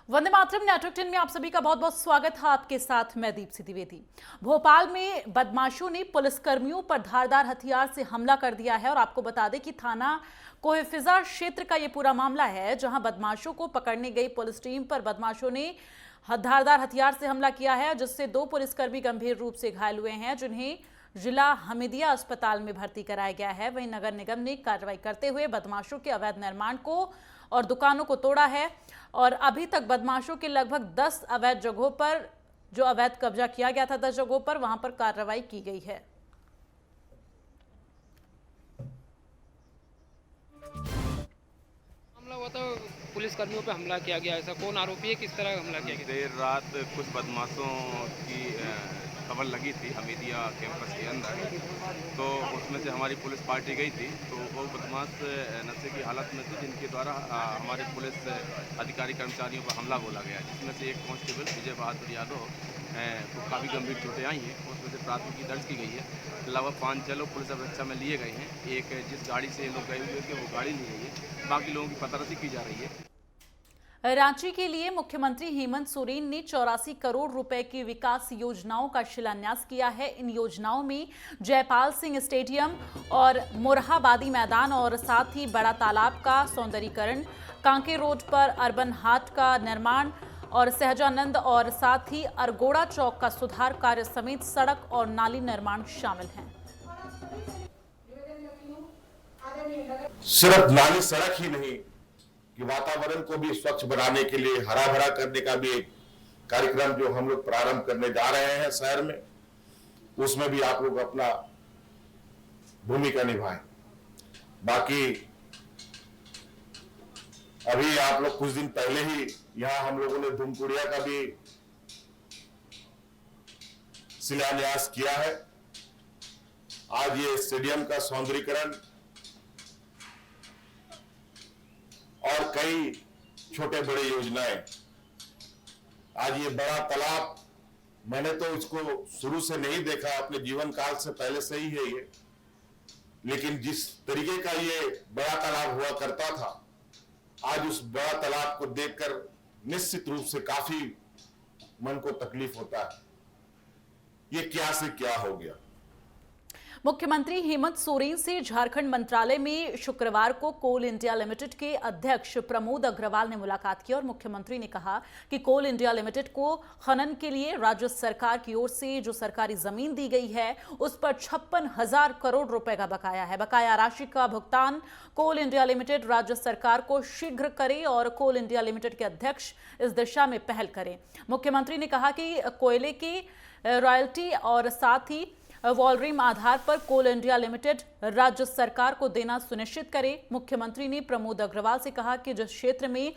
Vande Mataram network 10 में आप सभी का बहुत बहुत स्वागत है। आपके साथ मैं दीप्ति द्विवेदी। भोपाल में बदमाशों ने पुलिसकर्मियों पर धारदार हथियार से हमला कर दिया है और आपको बता दें कि थाना कोहफिजा क्षेत्र का यह पूरा मामला है, जहां बदमाशों को पकड़ने गई पुलिस टीम पर बदमाशों ने धारदार हथियार से हमला किया है, जिससे 2 पुलिसकर्मी गंभीर रूप से घायल हुए हैं, जिन्हें जिला हमीदिया अस्पताल में भर्ती कराया गया है। वहीं नगर निगम ने कार्रवाई करते हुए बदमाशों के अवैध निर्माण को और दुकानों को तोड़ा है और अभी तक बदमाशों के लगभग 10 अवैध जगहों पर जो अवैध कब्जा किया गया था 10 जगहों पर वहां पर कार्रवाई की गई है। हमला हुआ था, पुलिस कर्मियों पे हमला किया गया। ऐसा कौन आरोपी है, किस तरह हमला किया गया? देर रात कुछ बदमाशों की खबर लगी थी हमीदिया कैंपस के अंदर, तो उसमें से हमारी पुलिस पार्टी गई थी। तो वो बदमाश नशे की हालत में थे, जिनके द्वारा हमारे पुलिस अधिकारी कर्मचारियों पर हमला बोला गया, जिसमें से एक कांस्टेबल विजय बहादुर यादव को काफ़ी गंभीर चोटें आई हैं। उसमें से प्राथमिकी दर्ज की गई है। लगभग 5-6 लोग पुलिस अपेक्षा में लिए गए हैं। एक जिस गाड़ी से ये लोग गए हुए थे वो गाड़ी ली गई है। बाकी लोगों की पतारसी की जा रही है। रांची के लिए मुख्यमंत्री हेमंत सोरेन ने 84 करोड़ रुपए की विकास योजनाओं का शिलान्यास किया है। इन योजनाओं में जयपाल सिंह स्टेडियम और मोरहाबादी मैदान और साथ ही बड़ा तालाब का सौंदर्यीकरण, कांके रोड पर अर्बन हाट का निर्माण और सहजानंद और साथ ही अरगोड़ा चौक का सुधार कार्य समेत सड़क और नाली निर्माण शामिल हैं। सिर्फ नाली सड़क ही नहीं कि वातावरण को भी स्वच्छ बनाने के लिए हरा भरा करने का भी एक कार्यक्रम जो हम लोग प्रारंभ करने जा रहे हैं शहर में, उसमें भी आप लोग अपना भूमिका निभाएं। बाकी अभी आप लोग कुछ दिन पहले ही यहां हम लोगों ने धूमकुड़िया का भी शिलान्यास किया है। आज ये स्टेडियम का सौंदर्यीकरण और कई छोटे बड़े योजनाएं, आज ये बड़ा तालाब, मैंने तो इसको शुरू से नहीं देखा, अपने जीवन काल से पहले से ही है ये, लेकिन जिस तरीके का ये बड़ा तालाब हुआ करता था, आज उस बड़ा तालाब को देखकर निश्चित रूप से काफी मन को तकलीफ होता है। ये क्या से क्या हो गया। मुख्यमंत्री हेमंत सोरेन से झारखंड मंत्रालय में शुक्रवार को कोल इंडिया लिमिटेड के अध्यक्ष प्रमोद अग्रवाल ने मुलाकात की और मुख्यमंत्री ने कहा कि कोल इंडिया लिमिटेड को खनन के लिए राज्य सरकार की ओर से जो सरकारी जमीन दी गई है उस पर 56,000 करोड़ रुपए का बकाया है। बकाया राशि का भुगतान कोल इंडिया लिमिटेड राज्य सरकार को शीघ्र करे और कोल इंडिया लिमिटेड के अध्यक्ष इस दिशा में पहल करें। मुख्यमंत्री ने कहा कि कोयले की रॉयल्टी और साथ ही वॉल्यूम आधार पर कोल इंडिया लिमिटेड राज्य सरकार को देना सुनिश्चित करे। मुख्यमंत्री ने प्रमोद अग्रवाल से कहा कि जिस क्षेत्र में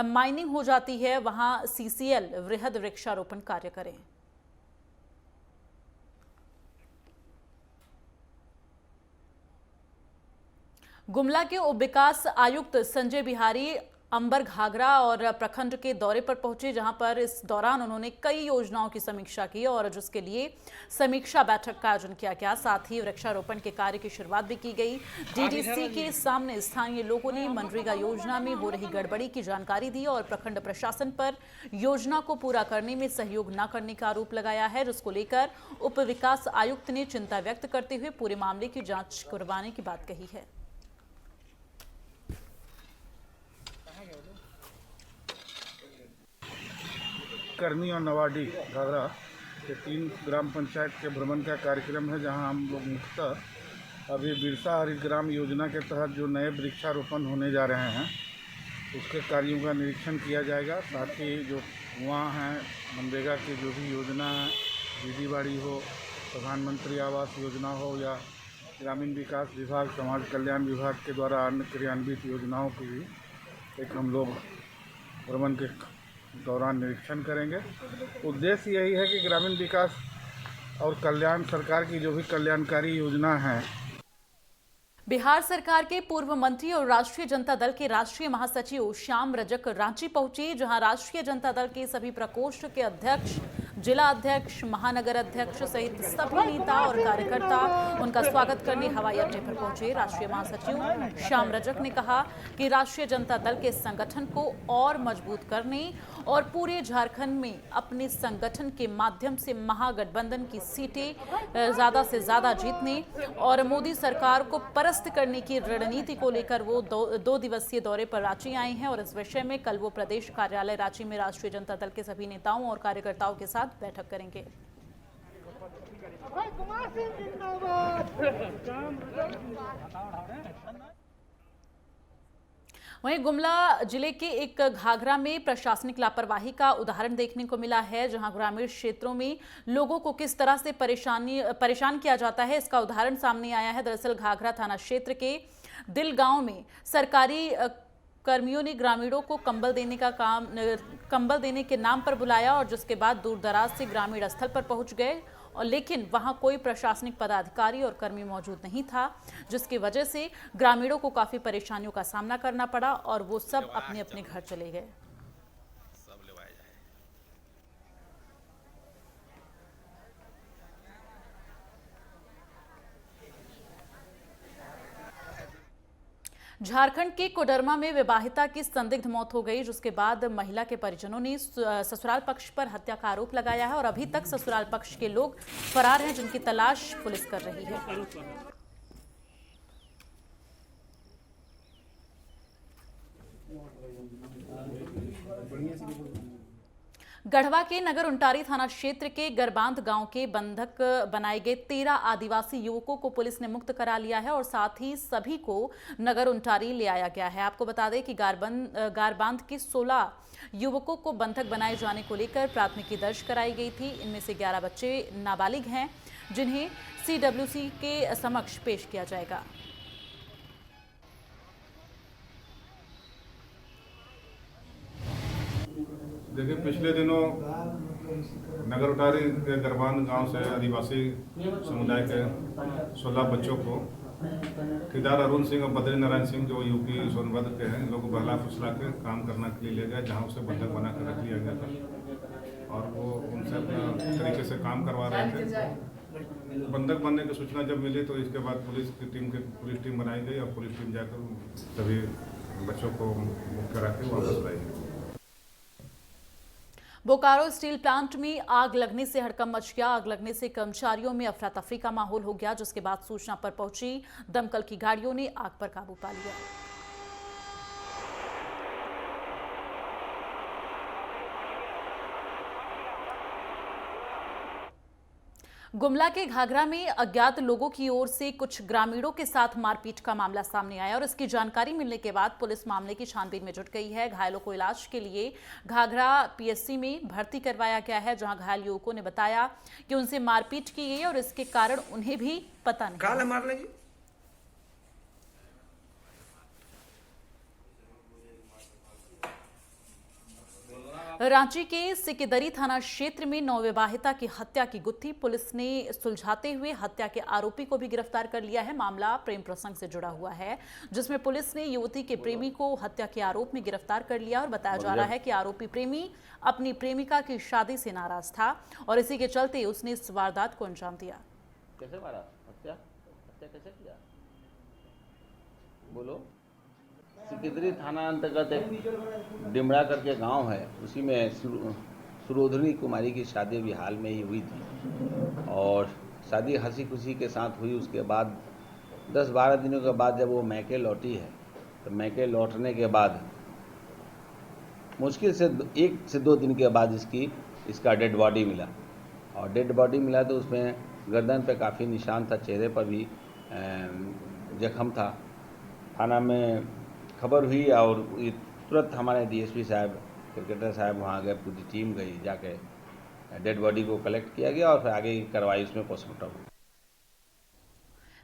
माइनिंग हो जाती है वहां सीसीएल वृहद वृक्षारोपण कार्य करे। गुमला के उप विकास आयुक्त संजय बिहारी अंबर घाघरा और प्रखंड के दौरे पर पहुंचे, जहां पर इस दौरान उन्होंने कई योजनाओं की समीक्षा की और जिसके लिए समीक्षा बैठक का आयोजन किया गया। साथ ही वृक्षारोपण के कार्य की शुरुआत भी की गई। डीडीसी के सामने स्थानीय लोगों ने मनरेगा योजना में हो रही गड़बड़ी की जानकारी दी और प्रखंड प्रशासन पर योजना को पूरा करने में सहयोग न करने का आरोप लगाया है, जिसको लेकर उप विकास आयुक्त ने चिंता व्यक्त करते हुए पूरे मामले की जांच करवाने की बात कही है। करनी और नवाडी घाघरा के 3 ग्राम पंचायत के भ्रमण का कार्यक्रम है, जहां हम लोग मुख्यतः अभी बिरसा हरित ग्राम योजना के तहत जो नए वृक्षारोपण होने जा रहे हैं उसके कार्यों का निरीक्षण किया जाएगा। साथ ही जो वहाँ हैं मनरेगा की जो भी योजना है, दीदी बाड़ी हो, प्रधानमंत्री आवास योजना हो या ग्रामीण विकास विभाग, समाज कल्याण विभाग के द्वारा अन्य क्रियान्वित योजनाओं की भी एक हम लोग भ्रमण के दौरान निरीक्षण करेंगे। उद्देश्य यही है कि ग्रामीण विकास और कल्याण सरकार की जो भी कल्याणकारी योजना है। बिहार सरकार के पूर्व मंत्री और राष्ट्रीय जनता दल के राष्ट्रीय महासचिव श्याम रजक रांची पहुंचे, जहां राष्ट्रीय जनता दल के सभी प्रकोष्ठ के अध्यक्ष जिला अध्यक्ष, महानगर अध्यक्ष सहित सभी नेता और कार्यकर्ता उनका स्वागत करने हवाई अड्डे पर पहुंचे। राष्ट्रीय महासचिव श्याम रजक ने कहा कि राष्ट्रीय जनता दल के संगठन को और मजबूत करने और पूरे झारखंड में अपने संगठन के माध्यम से महागठबंधन की सीटें ज्यादा से ज्यादा जीतने और मोदी सरकार को परास्त करने की रणनीति को लेकर वो दो दिवसीय दौरे पर रांची आए हैं और इस विषय में कल वो प्रदेश कार्यालय रांची में राष्ट्रीय जनता दल के सभी नेताओं और कार्यकर्ताओं के साथ बैठक करेंगे। वहीं गुमला जिले के एक घाघरा में प्रशासनिक लापरवाही का उदाहरण देखने को मिला है, जहां ग्रामीण क्षेत्रों में लोगों को किस तरह से परेशान किया जाता है, इसका उदाहरण सामने आया है। दरअसल घाघरा थाना क्षेत्र के दिल गांव में सरकारी कर्मियों ने ग्रामीणों को कंबल देने के नाम पर बुलाया और जिसके बाद दूर दराज से ग्रामीण स्थल पर पहुंच गए और लेकिन वहां कोई प्रशासनिक पदाधिकारी और कर्मी मौजूद नहीं था, जिसकी वजह से ग्रामीणों को काफी परेशानियों का सामना करना पड़ा और वो सब अपने अपने घर चले गए। झारखंड के कोडरमा में विवाहिता की संदिग्ध मौत हो गई, जिसके बाद महिला के परिजनों ने ससुराल पक्ष पर हत्या का आरोप लगाया है और अभी तक ससुराल पक्ष के लोग फरार हैं, जिनकी तलाश पुलिस कर रही है। गढ़वा के नगर उंटारी थाना क्षेत्र के गरबांध गांव के बंधक बनाए गए 13 आदिवासी युवकों को पुलिस ने मुक्त करा लिया है और साथ ही सभी को नगर उंटारी ले आया गया है। आपको बता दें कि गारबांध के 16 युवकों को बंधक बनाए जाने को लेकर प्राथमिकी दर्ज कराई गई थी। इनमें से 11 बच्चे नाबालिग हैं, जिन्हें CWC के समक्ष पेश किया जाएगा। देखिए, पिछले दिनों नगर उटारी के गरबांध गांव से आदिवासी समुदाय के 16 बच्चों को ठेकेदार अरुण सिंह और बद्री नारायण सिंह, जो यूपी सोनभद्र के हैं, इन लोगों को बहला फुसला के काम करने के लिए ले गए, जहां उसे बंधक बना कर रख लिया गया था और वो उनसे अपना तरीके से काम करवा रहे थे। बंधक बनने की सूचना जब मिली तो इसके बाद पुलिस टीम बनाई गई और पुलिस टीम जाकर सभी बच्चों को मुक्त करा के वापस लाई गई। बोकारो स्टील प्लांट में आग लगने से हड़कंप मच गया। आग लगने से कर्मचारियों में अफरा तफरी का माहौल हो गया, जिसके बाद सूचना पर पहुंची दमकल की गाड़ियों ने आग पर काबू पा लिया। गुमला के घाघरा में अज्ञात लोगों की ओर से कुछ ग्रामीणों के साथ मारपीट का मामला सामने आया और इसकी जानकारी मिलने के बाद पुलिस मामले की छानबीन में जुट गई है। घायलों को इलाज के लिए घाघरा PSC में भर्ती करवाया गया है, जहां घायल युवकों ने बताया कि उनसे मारपीट की गई और इसके कारण उन्हें भी पता नहीं। रांची के सिकिदरी थाना क्षेत्र में नवविवाहिता की हत्या की गुत्थी पुलिस ने सुलझाते हुए हत्या के आरोपी को भी गिरफ्तार कर लिया है। मामला प्रेम प्रसंग से जुड़ा हुआ है, जिसमें पुलिस ने युवती के प्रेमी को हत्या के आरोप में गिरफ्तार कर लिया और बताया जा रहा है कि आरोपी प्रेमी अपनी प्रेमिका की शादी से नाराज था और इसी के चलते उसने इस वारदात को अंजाम दिया। कैसे मारा? हत्या कैसे किया? बोलो। सिकिदरी थाना अंतर्गत एक डिमड़ा करके गांव है, उसी में सुरोधनी कुमारी की शादी अभी हाल में ही हुई थी और शादी हंसी खुशी के साथ हुई। उसके बाद 10-12 दिनों के बाद जब वो मैके लौटी है तो मैके लौटने के बाद मुश्किल से 1 से 2 दिन के बाद इसका डेड बॉडी मिला और डेड बॉडी मिला तो उसमें गर्दन पे काफ़ी निशान था, चेहरे पर भी जख्म था। थाना में खबर हुई और तुरंत हमारे DSP साहब, क्रिकेटर साहब वहाँ गए, पूरी टीम गई, जाके डेड बॉडी को कलेक्ट किया गया और फिर आगे की कार्रवाई उसमें पोस्टमार्टम हुई।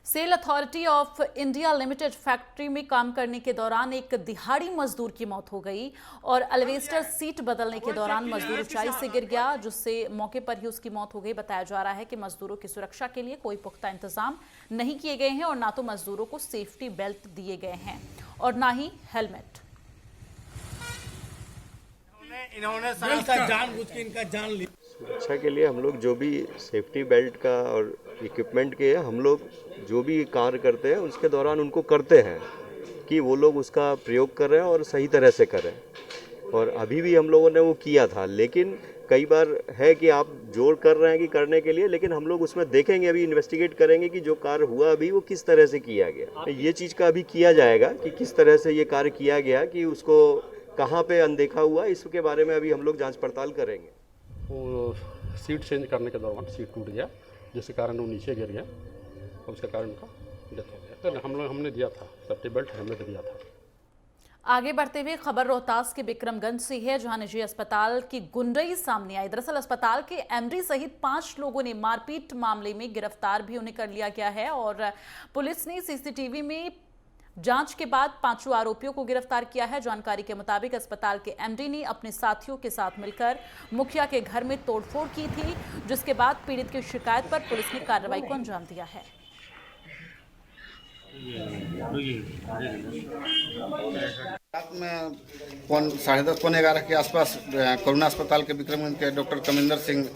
SAIL authority of India limited factory में काम करने के दौरान एक दिहाड़ी मजदूर की मौत हो गई और एल्वेस्टर सीट बदलने के दौरान मजदूर ऊंचाई से गिर गया, जिससे मौके पर ही उसकी मौत हो गई। बताया जा रहा है कि मजदूरों की सुरक्षा के लिए कोई पुख्ता इंतजाम नहीं किए गए हैं और ना तो मजदूरों को सेफ्टी बेल्ट दिए गए हैं और ना ही हेलमेट। इन्होंने जानबूझ के इनका जान लिया। सुरक्षा के लिए हम लोग जो भी सेफ्टी बेल्ट का और इक्विपमेंट के हम लोग जो भी कार्य करते हैं उसके दौरान उनको करते हैं कि वो लोग उसका प्रयोग कर रहे हैं और सही तरह से करें। और अभी भी हम लोगों ने वो किया था, लेकिन कई बार है कि आप जोर कर रहे हैं कि करने के लिए, लेकिन हम लोग उसमें देखेंगे, अभी इन्वेस्टिगेट करेंगे कि जो कार्य हुआ अभी वो किस तरह से किया गया। ये चीज़ का अभी किया जाएगा कि किस तरह से ये कार्य किया गया, कि उसको कहाँ पे अनदेखा हुआ, इसके बारे में अभी हम लोग जांच पड़ताल करेंगे। वो सीट चेंज करने के दौरान सीट टूट गया, जिसके कारण वो नीचे गिर गया और उसके कारण उनका डेथ हो गया। तो हमने दिया था सेफ्टी बेल्ट, हेलमेट दिया था। आगे बढ़ते हुए खबर रोहतास के विक्रमगंज से है, जहां निजी अस्पताल की गुंडई सामने आई। दरअसल अस्पताल के एमडी सहित 5 लोगों ने मारपीट मामले में गिरफ्तार भी उन्हें कर लिया गया है और पुलिस ने सीसीटीवी में जांच के बाद 5 आरोपियों को गिरफ्तार किया है। जानकारी के मुताबिक अस्पताल के एमडी ने अपने साथियों के साथ मिलकर मुखिया के घर में तोड़फोड़ की थी, जिसके बाद पीड़ित की शिकायत पर पुलिस ने कार्रवाई को अंजाम दिया है। रात में 10:30 पौने 11 के आसपास करुणा अस्पताल के विक्रमगंज के डॉक्टर कमिंदर सिंह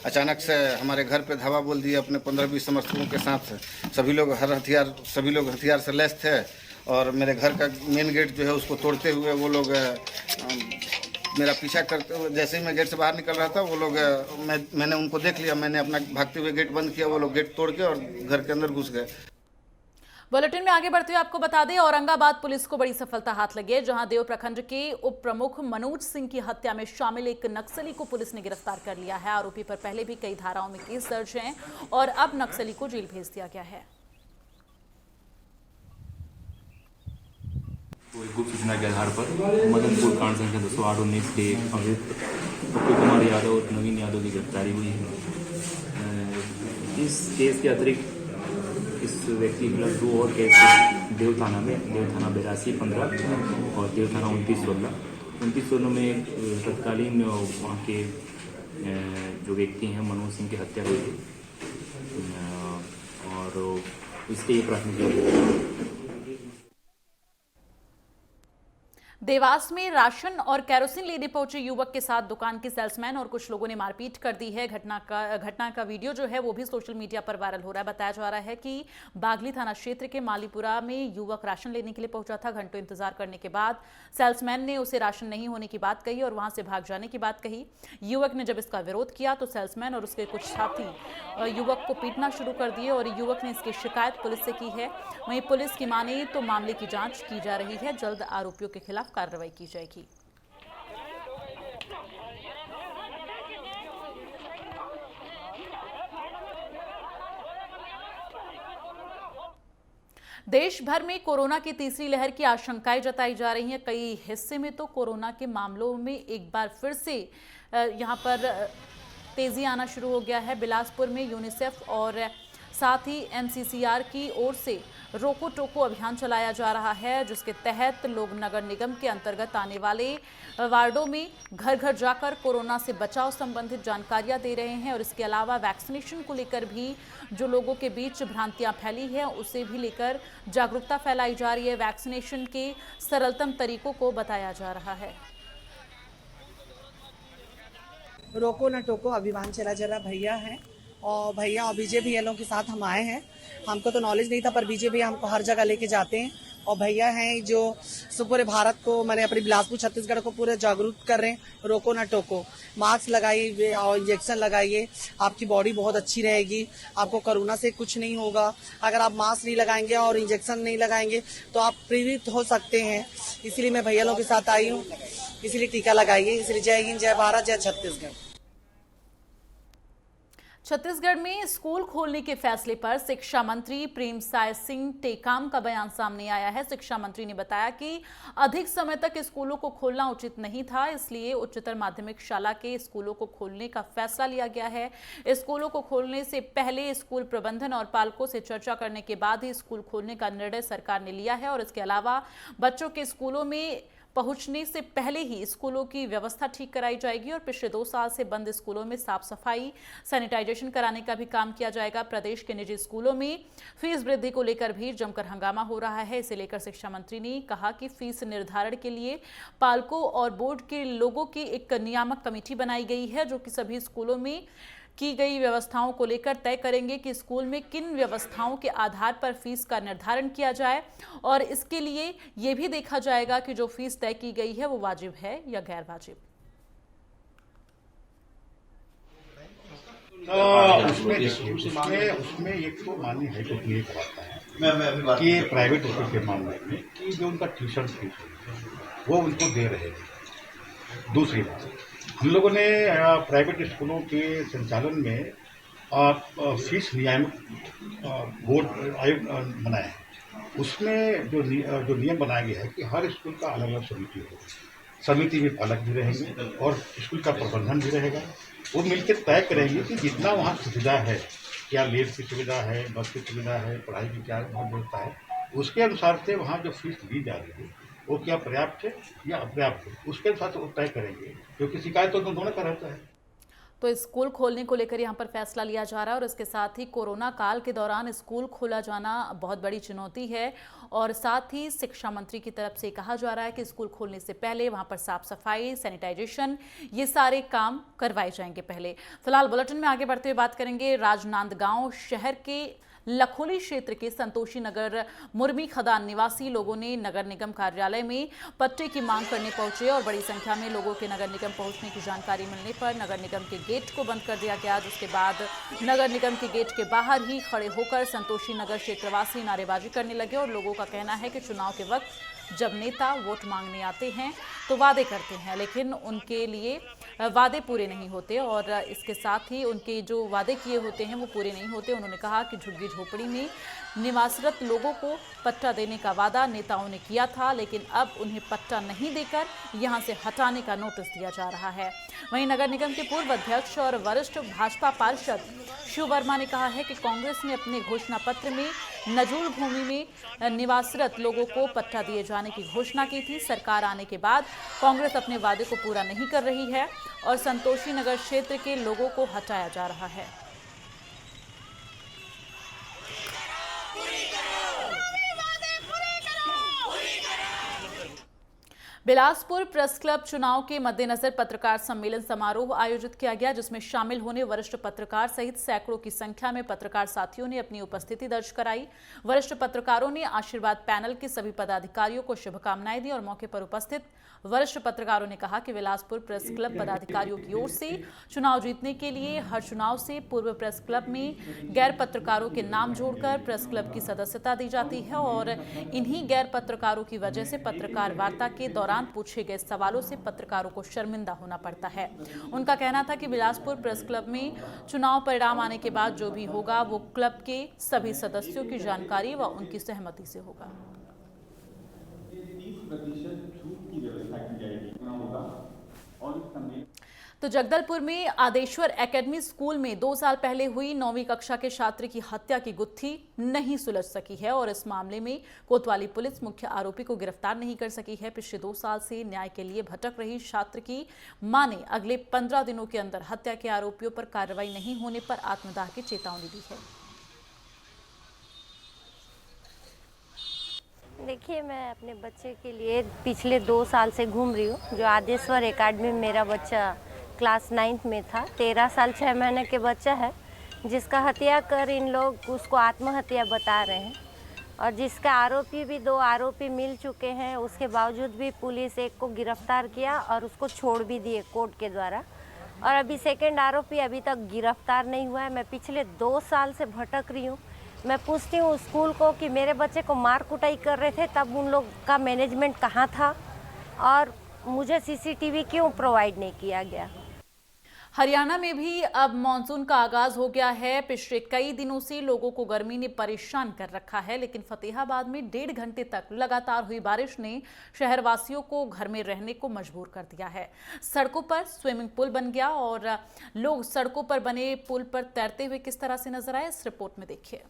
अचानक से हमारे घर पे धावा बोल दिए अपने 15-20 समर्थकों के साथ। सभी लोग हथियार से लैस थे और मेरे घर का मेन गेट जो है उसको तोड़ते हुए वो लोग मेरा पीछा करते हुए, जैसे ही मैं गेट से बाहर निकल रहा था वो लोग मैंने उनको देख लिया, मैंने अपना भागते हुए गेट बंद किया, वो लोग गेट तोड़ के और घर के अंदर घुस गए। बुलेटिन में आगे बढ़ते हुए आपको बता दें, औरंगाबाद पुलिस को बड़ी सफलता हाथ लगी है, जहां देव प्रखंड के उप प्रमुख मनोज सिंह की हत्या में शामिल एक नक्सली को पुलिस ने गिरफ्तार कर लिया है। आरोपी पर पहले भी कई धाराओं में केस दर्ज हैं और अब नक्सली को जेल भेज दिया गया है। गुप्त सूचना के आधार पर मदनपुर कांड संख्या 208-19 के अभियुक्त अक्षय कुमार यादव और नवीन यादव की गिरफ्तारी हुई है। इस केस के अतिरिक्त इस व्यक्ति के खिलाफ 2 और केस देव थाना 82-15 और देव थाना 29-16 में तत्कालीन वहाँ के जो व्यक्ति हैं मनोज सिंह की हत्या हुई थी और इसके प्राथमिकी। देवास में राशन और केरोसिन लेने पहुंचे युवक के साथ दुकान के सेल्समैन और कुछ लोगों ने मारपीट कर दी है। घटना का वीडियो जो है वो भी सोशल मीडिया पर वायरल हो रहा है। बताया जा रहा है कि बागली थाना क्षेत्र के मालीपुरा में युवक राशन लेने के लिए पहुंचा था। घंटों इंतजार करने के बाद सेल्समैन ने उसे राशन नहीं होने की बात कही और वहां से भाग जाने की बात कही। युवक ने जब इसका विरोध किया तो सेल्समैन और उसके कुछ साथी युवक को पीटना शुरू कर दिए और युवक ने इसकी शिकायत पुलिस से की है। वहीं पुलिस की माने तो मामले की जांच की जा रही है, जल्द आरोपियों के खिलाफ कार्रवाई की जाएगी। देश भर में कोरोना की तीसरी लहर की आशंकाएं जताई जा रही हैं। कई हिस्से में तो कोरोना के मामलों में एक बार फिर से यहां पर तेजी आना शुरू हो गया है। बिलासपुर में यूनिसेफ और साथ ही MCCR की ओर से रोको टोको अभियान चलाया जा रहा है, जिसके तहत लोग नगर निगम के अंतर्गत आने वाले वार्डों में घर घर जाकर कोरोना से बचाव संबंधित जानकारियां दे रहे हैं और इसके अलावा वैक्सीनेशन को लेकर भी जो लोगों के बीच भ्रांतियां फैली है उसे भी लेकर जागरूकता फैलाई जा रही है। वैक्सीनेशन के सरलतम तरीकों को बताया जा रहा है। रोको न टोको अभियान चला जा रहा भैया है और भैया और बीजे भैया लोगों के साथ हम आए हैं। हमको तो नॉलेज नहीं था पर बीजे भैया हमको हर जगह लेके जाते हैं और भैया हैं जो पूरे भारत को मैंने अपने बिलासपुर छत्तीसगढ़ को पूरे जागरूक कर रहे हैं। रोको ना टोको, मास्क लगाइए और इंजेक्शन लगाइए, आपकी बॉडी बहुत अच्छी रहेगी, आपको कोरोना से कुछ नहीं होगा। अगर आप मास्क नहीं लगाएंगे और इंजेक्शन नहीं लगाएंगे तो आप पीड़ित हो सकते हैं। इसलिए मैं भैया लोगों के साथ आई हूँ, इसलिए टीका लगाइए। इसलिए जय हिंद, जय भारत, जय छत्तीसगढ़। छत्तीसगढ़ में स्कूल खोलने के फैसले पर शिक्षा मंत्री प्रेमसाय सिंह टेकाम का बयान सामने आया है। शिक्षा मंत्री ने बताया कि अधिक समय तक स्कूलों को खोलना उचित नहीं था, इसलिए उच्चतर माध्यमिक शाला के स्कूलों को खोलने का फैसला लिया गया है। स्कूलों को खोलने से पहले स्कूल प्रबंधन और पालकों से चर्चा करने के बाद ही स्कूल खोलने का निर्णय सरकार ने लिया है और इसके अलावा बच्चों के स्कूलों में पहुंचने से पहले ही स्कूलों की व्यवस्था ठीक कराई जाएगी और पिछले 2 साल से बंद स्कूलों में साफ सफाई, सैनिटाइजेशन कराने का भी काम किया जाएगा। प्रदेश के निजी स्कूलों में फीस वृद्धि को लेकर भी जमकर हंगामा हो रहा है। इसे लेकर शिक्षा मंत्री ने कहा कि फीस निर्धारण के लिए पालकों और बोर्ड के लोगों की एक नियामक कमेटी बनाई गई है, जो कि सभी स्कूलों में की गई व्यवस्थाओं को लेकर तय करेंगे कि स्कूल में किन व्यवस्थाओं के आधार पर फीस का निर्धारण किया जाए और इसके लिए यह भी देखा जाएगा कि जो फीस तय की गई है वो वाजिब है या गैर वाजिब। उसमें एक तो माननीय हाईकोर्ट ने कहता है कि प्राइवेट स्कूल के मामले में कि जो उनका ट्यूशन फीस है वो उनको दे रहे हैं। दूसरी बात, हम लोगों ने प्राइवेट स्कूलों के संचालन में फीस नियामक बोर्ड आयोग बनाया है। उसमें जो नियम बनाया गया है कि हर स्कूल का अलग अलग समिति होगी, समिति में पालक भी रहेंगे और स्कूल का प्रबंधन भी रहेगा। वो मिलकर तय करेंगे कि जितना वहाँ सुविधा है, क्या लेब की सुविधा है, बस की सुविधा है, पढ़ाई की क्या व्यवस्था है, उसके अनुसार से वहाँ जो फीस दी जा रही है वो क्या पर्याप्त है या अपर्याप्त है, उसके अनुसार से वो तय करेंगे, क्योंकि शिकायत तो दोनों का रहता है। तो स्कूल खोलने को लेकर यहाँ पर फैसला लिया जा रहा है और इसके साथ ही कोरोना काल के दौरान स्कूल खोला जाना बहुत बड़ी चुनौती है और साथ ही शिक्षा मंत्री की तरफ से कहा जा रहा है कि स्कूल खोलने से पहले वहाँ पर साफ सफाई, सैनिटाइजेशन, ये सारे काम करवाए जाएंगे पहले। फिलहाल बुलेटिन में आगे बढ़ते हुए बात करेंगे राजनांदगांव शहर के लखोली क्षेत्र के संतोषी नगर मुर्मी खदान निवासी लोगों ने नगर निगम कार्यालय में पट्टे की मांग करने पहुंचे और बड़ी संख्या में लोगों के नगर निगम पहुंचने की जानकारी मिलने पर नगर निगम के गेट को बंद कर दिया गया, जिसके बाद नगर निगम के गेट के बाहर ही खड़े होकर संतोषी नगर क्षेत्रवासी नारेबाजी करने लगे और लोगों का कहना है कि चुनाव के वक्त जब नेता वोट मांगने आते हैं तो वादे करते हैं, लेकिन उनके लिए वादे पूरे नहीं होते और इसके साथ ही उनके जो वादे किए होते हैं वो पूरे नहीं होते। उन्होंने कहा कि झुग्गी झोपड़ी में निवासरत लोगों को पट्टा देने का वादा नेताओं ने किया था, लेकिन अब उन्हें पट्टा नहीं देकर यहां से हटाने का नोटिस दिया जा रहा है। वहीं नगर निगम के पूर्व अध्यक्ष और वरिष्ठ भाजपा पार्षद शिव वर्मा ने कहा है कि कांग्रेस ने अपने घोषणा पत्र में नजूल भूमि में निवासरत लोगों को पट्टा दिए जाने की घोषणा की थी। सरकार आने के बाद कांग्रेस अपने वादे को पूरा नहीं कर रही है और संतोषी नगर क्षेत्र के लोगों को हटाया जा रहा है। बिलासपुर प्रेस क्लब चुनाव के मद्देनजर पत्रकार सम्मेलन समारोह आयोजित किया गया, जिसमें शामिल होने वरिष्ठ पत्रकार सहित सैकड़ों की संख्या में पत्रकार साथियों ने अपनी उपस्थिति दर्ज कराई। वरिष्ठ पत्रकारों ने आशीर्वाद पैनल के सभी पदाधिकारियों को शुभकामनाएं दी और मौके पर उपस्थित वरिष्ठ पत्रकारों ने कहा कि बिलासपुर प्रेस क्लब पदाधिकारियों की ओर से चुनाव जीतने के लिए हर चुनाव से पूर्व प्रेस क्लब में गैर पत्रकारों के नाम जोड़कर प्रेस क्लब की सदस्यता दी जाती है और इन्हीं गैर पत्रकारों की वजह से पत्रकार वार्ता के दौरान पूछे गए सवालों से पत्रकारों को शर्मिंदा होना पड़ता है। उनका कहना था कि बिलासपुर प्रेस क्लब में चुनाव परिणाम आने के बाद जो भी होगा वो क्लब के सभी सदस्यों की जानकारी व उनकी सहमति से होगा। तो जगदलपुर में आदेश्वर एकेडमी स्कूल में 2 साल पहले हुई 9वीं कक्षा के छात्र की हत्या की गुत्थी नहीं सुलझ सकी है और इस मामले में कोतवाली पुलिस मुख्य आरोपी को गिरफ्तार नहीं कर सकी है। पिछले 2 साल से न्याय के लिए भटक रही छात्र की मां ने अगले 15 दिनों के अंदर हत्या के आरोपियों पर कार्रवाई नहीं होने पर आत्मदाह की चेतावनी दी है। देखिए, मैं अपने बच्चे के लिए पिछले 2 साल से घूम रही हूँ। जो आदेश्वर एकेडमी में मेरा बच्चा क्लास 9th में था, 13 साल 6 महीने के बच्चा है, जिसका हत्या कर इन लोग उसको आत्महत्या बता रहे हैं और जिसका आरोपी भी 2 आरोपी मिल चुके हैं। उसके बावजूद भी पुलिस एक को गिरफ्तार किया और उसको छोड़ भी दिए कोर्ट के द्वारा और अभी सेकेंड आरोपी अभी तक गिरफ्तार नहीं हुआ है। मैं पिछले 2 साल से भटक रही हूँ। मैं पूछती हूँ स्कूल को कि मेरे बच्चे को मार कुटाई कर रहे थे तब उन लोग का मैनेजमेंट कहाँ था और मुझे सीसीटीवी क्यों प्रोवाइड नहीं किया गया। हरियाणा में भी अब मानसून का आगाज हो गया है। पिछले कई दिनों से लोगों को गर्मी ने परेशान कर रखा है, लेकिन फतेहाबाद में 1.5 घंटे तक लगातार हुई बारिश ने शहरवासियों को घर में रहने को मजबूर कर दिया है। सड़कों पर स्विमिंग पूल बन गया और लोग सड़कों पर बने पुल पर तैरते हुए किस तरह से नजर आए, इस रिपोर्ट में देखिए।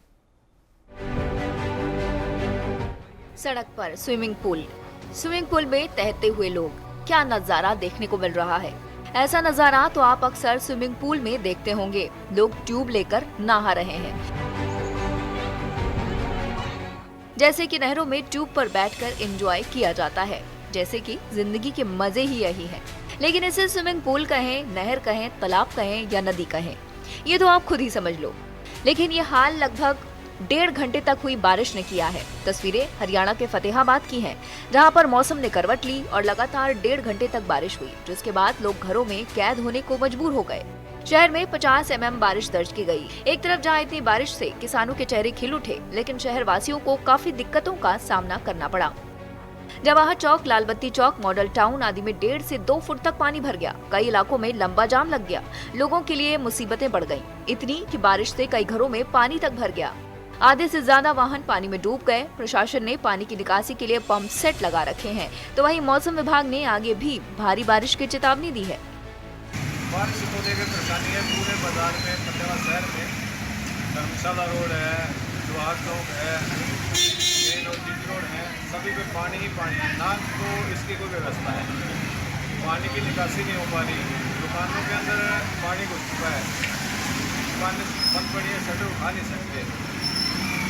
सड़क पर स्विमिंग पूल, स्विमिंग पूल में तैरते हुए लोग, क्या नजारा देखने को मिल रहा है। ऐसा नजारा तो आप अक्सर स्विमिंग पूल में देखते होंगे। लोग ट्यूब लेकर नहा रहे हैं, जैसे कि नहरों में ट्यूब पर बैठकर एंजॉय किया जाता है, जैसे कि जिंदगी के मजे ही यही हैं। लेकिन इसे स्विमिंग पूल कहें, नहर कहें, तालाब कहें या नदी कहें, ये तो आप खुद ही समझ लो। लेकिन ये हाल लगभग 1.5 घंटे तक हुई बारिश ने किया है। तस्वीरें हरियाणा के फतेहाबाद की हैं, जहां पर मौसम ने करवट ली और लगातार 1.5 घंटे तक बारिश हुई, जिसके बाद लोग घरों में कैद होने को मजबूर हो गए। शहर में 50 mm बारिश दर्ज की गई। एक तरफ जहां इतनी बारिश से किसानों के चेहरे खिल उठे, लेकिन शहर वासियों को काफी दिक्कतों का सामना करना पड़ा। जवाहर चौक, लालबत्ती चौक, मॉडल टाउन आदि में 1.5 से 2 फुट तक पानी भर गया। कई इलाकों में लंबा जाम लग गया। लोगों के लिए मुसीबतें बढ़ गईं। इतनी कि बारिश से कई घरों में पानी तक भर गया। आधे से ज्यादा वाहन पानी में डूब गए। प्रशासन ने पानी की निकासी के लिए पंप सेट लगा रखे हैं, तो वहीं मौसम विभाग ने आगे भी भारी बारिश की चेतावनी दी है। बारिश को लेकर परेशानी है पूरे बाजार में, फतेहाबाद शहर में। धर्मशाला रोड है, जवाहर चौक है, मेन और जिंक रोड है, सभी पे पानी ही पानी है। ना तो इसकी कोई व्यवस्था है, पानी की निकासी नहीं हो पा रही। दुकानों के अंदर पानी घुस चुका है, दुकान बंद पड़ी है, शटर उठा नहीं सकते,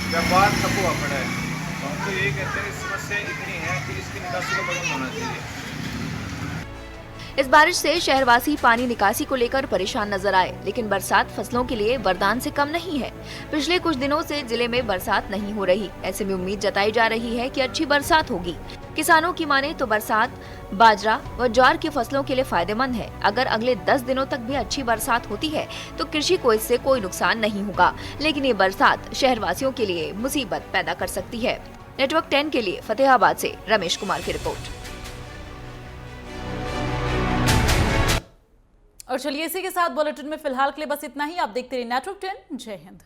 व्यापार ठप हुआ पड़ा है। तो हम तो यही कहते हैं, समस्या इतनी है कि इसकी निकासी का प्रबंध होना चाहिए। इस बारिश से शहरवासी पानी निकासी को लेकर परेशान नजर आए, लेकिन बरसात फसलों के लिए वरदान से कम नहीं है। पिछले कुछ दिनों से जिले में बरसात नहीं हो रही, ऐसे में उम्मीद जताई जा रही है कि अच्छी बरसात होगी। किसानों की माने तो बरसात बाजरा व ज्वार की फसलों के लिए फायदेमंद है। अगर अगले 10 दिनों तक भी अच्छी बरसात होती है तो कृषि को इससे कोई नुकसान नहीं होगा, लेकिन ये बरसात शहरवासियों के लिए मुसीबत पैदा कर सकती है। नेटवर्क 10 के लिए फतेहाबाद से रमेश कुमार की रिपोर्ट। और चलिए इसी के साथ बुलेटिन में फिलहाल के लिए बस इतना ही। आप देखते रहिए नेटवर्क 10। जय हिंद।